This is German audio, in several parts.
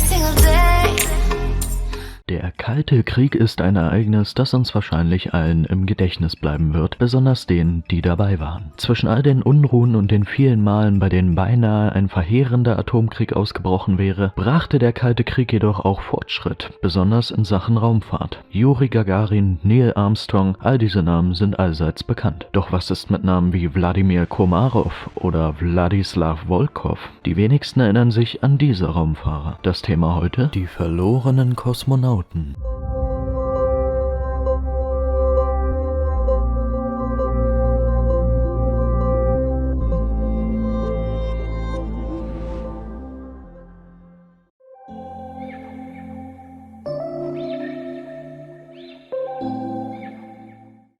single day. Der Kalte Krieg ist ein Ereignis, das uns wahrscheinlich allen im Gedächtnis bleiben wird, besonders denen, die dabei waren. Zwischen all den Unruhen und den vielen Malen, bei denen beinahe ein verheerender Atomkrieg ausgebrochen wäre, brachte der Kalte Krieg jedoch auch Fortschritt, besonders in Sachen Raumfahrt. Juri Gagarin, Neil Armstrong, all diese Namen sind allseits bekannt. Doch was ist mit Namen wie Wladimir Komarov oder Wladislaw Volkov? Die wenigsten erinnern sich an diese Raumfahrer. Das Thema heute: die verlorenen Kosmonauten.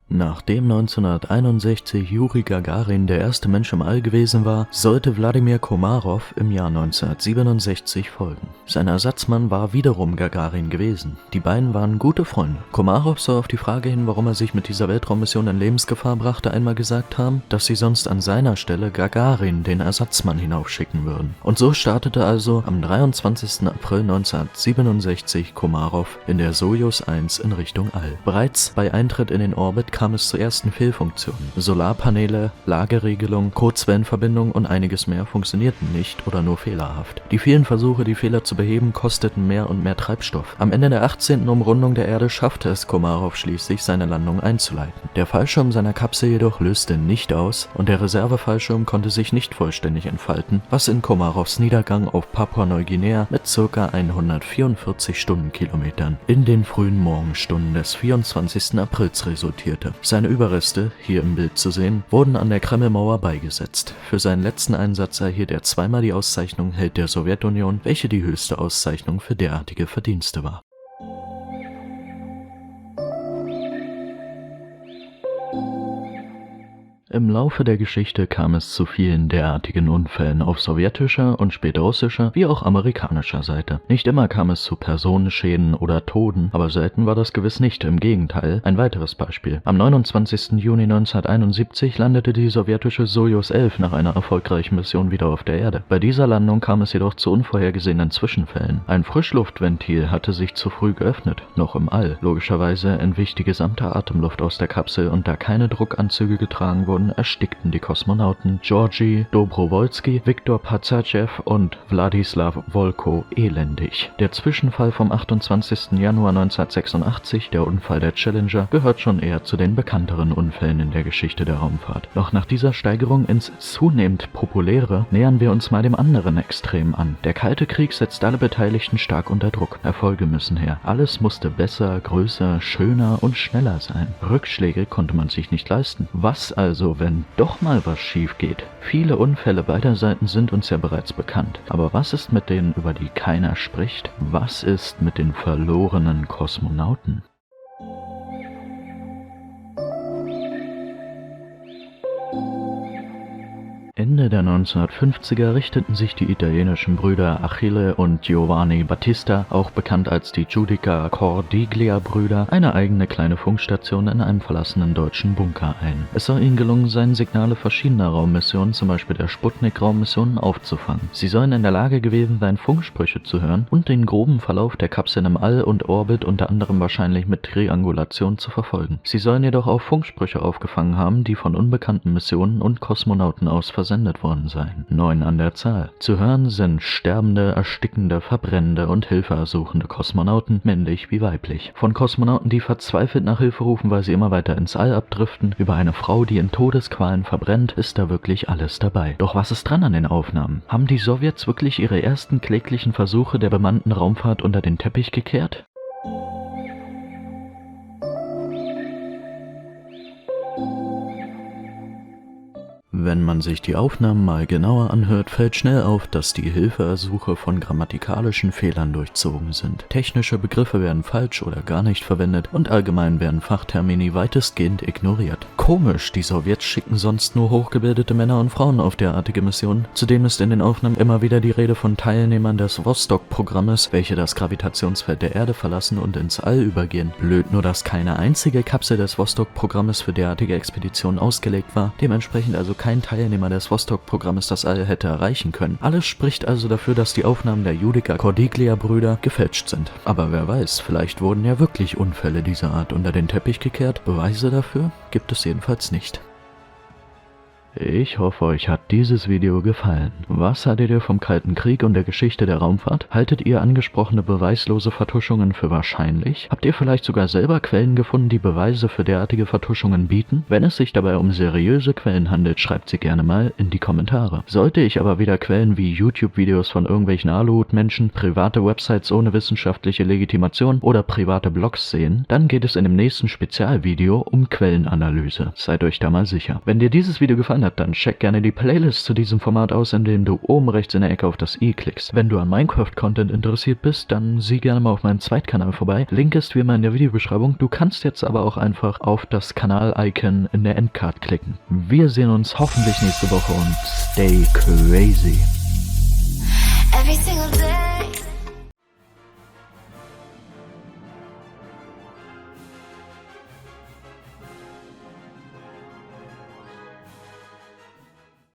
Nachdem 1961 Juri Gagarin der erste Mensch im All gewesen war, sollte Wladimir Komarov im Jahr 1967 folgen. Sein Ersatzmann war wiederum Gagarin gewesen. Die beiden waren gute Freunde. Komarov soll auf die Frage hin, warum er sich mit dieser Weltraummission in Lebensgefahr brachte, einmal gesagt haben, dass sie sonst an seiner Stelle Gagarin, den Ersatzmann, hinaufschicken würden. Und so startete also am 23. April 1967 Komarov in der Sojus 1 in Richtung All. Bereits bei Eintritt in den Orbit kam es zu ersten Fehlfunktionen. Solarpaneele, Lageregelung, Kurzwellenverbindung und einiges mehr funktionierten nicht oder nur fehlerhaft. Die vielen Versuche, die Fehler zu beheben, kosteten mehr und mehr Treibstoff. Am Ende der 18. Umrundung der Erde schaffte es Komarov schließlich, seine Landung einzuleiten. Der Fallschirm seiner Kapsel jedoch löste nicht aus und der Reservefallschirm konnte sich nicht vollständig entfalten, was in Komarovs Niedergang auf Papua-Neuguinea mit ca. 144 Stundenkilometern in den frühen Morgenstunden des 24. Aprils resultierte. Seine Überreste, hier im Bild zu sehen, wurden an der Kremlmauer beigesetzt. Für seinen letzten Einsatz erhielt er zweimal die Auszeichnung Held der Sowjetunion, welche die höchste Auszeichnung für derartige Verdienste war. Im Laufe der Geschichte kam es zu vielen derartigen Unfällen auf sowjetischer und später russischer wie auch amerikanischer Seite. Nicht immer kam es zu Personenschäden oder Toten, aber selten war das gewiss nicht. Im Gegenteil, ein weiteres Beispiel. Am 29. Juni 1971 landete die sowjetische Sojus 11 nach einer erfolgreichen Mission wieder auf der Erde. Bei dieser Landung kam es jedoch zu unvorhergesehenen Zwischenfällen. Ein Frischluftventil hatte sich zu früh geöffnet, noch im All. Logischerweise entwich die gesamte Atemluft aus der Kapsel und da keine Druckanzüge getragen wurden, erstickten die Kosmonauten Georgi Dobrowolski, Viktor Pasajew und Wladislaw Volko elendig. Der Zwischenfall vom 28. Januar 1986, der Unfall der Challenger, gehört schon eher zu den bekannteren Unfällen in der Geschichte der Raumfahrt. Doch nach dieser Steigerung ins zunehmend Populäre nähern wir uns mal dem anderen Extrem an. Der Kalte Krieg setzt alle Beteiligten stark unter Druck. Erfolge müssen her. Alles musste besser, größer, schöner und schneller sein. Rückschläge konnte man sich nicht leisten. Was also, wenn doch mal was schief geht? Viele Unfälle beider Seiten sind uns ja bereits bekannt. Aber was ist mit denen, über die keiner spricht? Was ist mit den verlorenen Kosmonauten? Ende der 1950er richteten sich die italienischen Brüder Achille und Giovanni Battista, auch bekannt als die Giudica Cordiglia-Brüder, eine eigene kleine Funkstation in einem verlassenen deutschen Bunker ein. Es soll ihnen gelungen sein, Signale verschiedener Raummissionen, zum Beispiel der Sputnik-Raummissionen, aufzufangen. Sie sollen in der Lage gewesen sein, Funksprüche zu hören und den groben Verlauf der Kapseln im All und Orbit unter anderem wahrscheinlich mit Triangulation zu verfolgen. Sie sollen jedoch auch Funksprüche aufgefangen haben, die von unbekannten Missionen und Kosmonauten aus versendet worden sein. 9 an der Zahl. Zu hören sind sterbende, erstickende, verbrennende und hilfeersuchende Kosmonauten, männlich wie weiblich. Von Kosmonauten, die verzweifelt nach Hilfe rufen, weil sie immer weiter ins All abdriften, über eine Frau, die in Todesqualen verbrennt, ist da wirklich alles dabei. Doch was ist dran an den Aufnahmen? Haben die Sowjets wirklich ihre ersten kläglichen Versuche der bemannten Raumfahrt unter den Teppich gekehrt? Wenn man sich die Aufnahmen mal genauer anhört, fällt schnell auf, dass die Hilfeersuche von grammatikalischen Fehlern durchzogen sind. Technische Begriffe werden falsch oder gar nicht verwendet und allgemein werden Fachtermini weitestgehend ignoriert. Komisch, die Sowjets schicken sonst nur hochgebildete Männer und Frauen auf derartige Missionen. Zudem ist in den Aufnahmen immer wieder die Rede von Teilnehmern des Vostok-Programmes, welche das Gravitationsfeld der Erde verlassen und ins All übergehen. Blöd nur, dass keine einzige Kapsel des Vostok-Programmes für derartige Expeditionen ausgelegt war, dementsprechend also keine kein Teilnehmer des Vostok-Programmes das All hätte erreichen können. Alles spricht also dafür, dass die Aufnahmen der Judica-Cordiglia-Brüder gefälscht sind. Aber wer weiß, vielleicht wurden ja wirklich Unfälle dieser Art unter den Teppich gekehrt. Beweise dafür gibt es jedenfalls nicht. Ich hoffe, euch hat dieses Video gefallen. Was haltet ihr vom Kalten Krieg und der Geschichte der Raumfahrt? Haltet ihr angesprochene beweislose Vertuschungen für wahrscheinlich? Habt ihr vielleicht sogar selber Quellen gefunden, die Beweise für derartige Vertuschungen bieten? Wenn es sich dabei um seriöse Quellen handelt, schreibt sie gerne mal in die Kommentare. Sollte ich aber wieder Quellen wie YouTube-Videos von irgendwelchen Aluhut-Menschen, private Websites ohne wissenschaftliche Legitimation oder private Blogs sehen, dann geht es in dem nächsten Spezialvideo um Quellenanalyse. Seid euch da mal sicher. Wenn dir dieses Video gefallen hat, dann check gerne die Playlist zu diesem Format aus, indem du oben rechts in der Ecke auf das i klickst. Wenn du an Minecraft-Content interessiert bist, dann sieh gerne mal auf meinem Zweitkanal vorbei. Link ist wie immer in der Videobeschreibung. Du kannst jetzt aber auch einfach auf das Kanal-Icon in der Endcard klicken. Wir sehen uns hoffentlich nächste Woche und stay crazy. Every single day